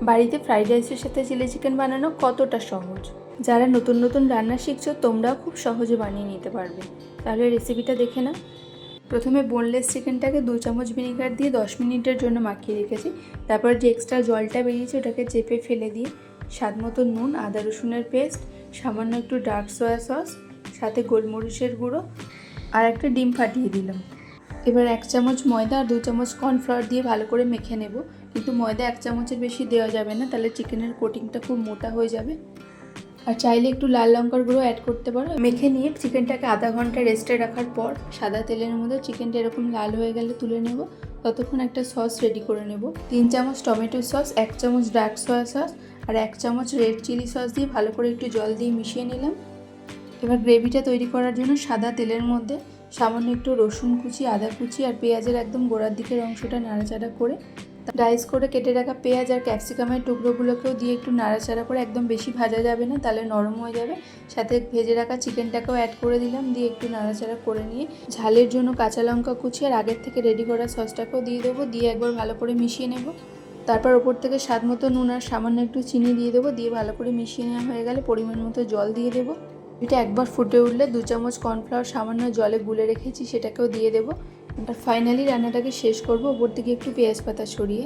বাড়িতে ফ্রাইড রাইসের সাথে চিলি চিকেন বানানো কতটা সহজ। যারা নতুন নতুন রান্না শিখছো তোমরাও খুব সহজে বানিয়ে নিতে পারবে। তাহলে রেসিপিটা দেখে নাও। প্রথমে বোনলেস চিকেনটাকে 2 চামচ ভিনিগার দিয়ে 10 মিনিটের জন্য মাখিয়ে রেখেছি। তারপর যে এক্সট্রা জলটা বেরিয়েছে ওটাকে চেপে ফেলে দিয়ে স্বাদ মতো নুন, আদা রসুনের পেস্ট, সামান্য একটু ডার্ক সয়া সস, সাথে গোলমরিচের গুঁড়ো আর একটা ডিম ফাটিয়ে দিলাম। এবার 1 চামচ ময়দা আর 2 চামচ কর্নফ্লাওয়ার দিয়ে ভালো করে মেখে নেব। কিন্তু ময়দা 1 চামচের বেশি দেওয়া যাবে না, তাহলে চিকেনের কোটিংটা খুব মোটা হয়ে যাবে। আর চাইলে একটু লাল লঙ্কার গুঁড়ো অ্যাড করতে পারো। মেখে নিয়ে চিকেনটাকে আধা ঘন্টা রেস্টে রাখার পর সাদা তেলের মধ্যে চিকেনটা এরকম লাল হয়ে গেলে তুলে নেব। ততক্ষণ একটা সস রেডি করে নেব। 3 চামচ টমেটো সস, 1 চামচ ডার্ক সয়া সস আর 1 চামচ রেড চিলি সস দিয়ে ভালো করে একটু জল দিয়ে মিশিয়ে নিলাম। এবার গ্রেভিটা তৈরি করার জন্য সাদা তেলের মধ্যে সামান্য একটু রসুন কুচি, আদা কুচি আর পেঁয়াজের একদম গোড়ার দিকের অংশটা নাড়াচাড়া করে ডাইস করে কেটে রাখা পেঁয়াজ আর ক্যাপসিকামের টুকরোগুলোকেও দিয়ে একটু নাড়াচাড়া করে, একদম বেশি ভাজা যাবে না তাহলে নরম হয়ে যাবে। সাথে ভেজে রাখা চিকেনটাকেও অ্যাড করে দিলাম, দিয়ে একটু নাড়াচাড়া করে নিয়ে ঝালের জন্য কাঁচা লঙ্কা কুচি আর আগের থেকে রেডি করা সসটাকেও দিয়ে দেবো, দিয়ে একবার ভালো করে মিশিয়ে নেব। তারপর ওপর থেকে স্বাদ মতো নুন আর সামান্য একটু চিনি দিয়ে দেবো, দিয়ে ভালো করে মিশিয়ে নেওয়া হয়ে গেলে পরিমাণ মতো জল দিয়ে দেবো। এটা একবার ফুটে উঠলে 2 চামচ কর্নফ্লাওয়ার সামান্য জলে গুলে রেখেছি সেটাকেও দিয়ে দেবো। আর ফাইনালি রান্নাটাকে শেষ করব ওপর থেকে একটু পেঁয়াজ পাতা ছড়িয়ে।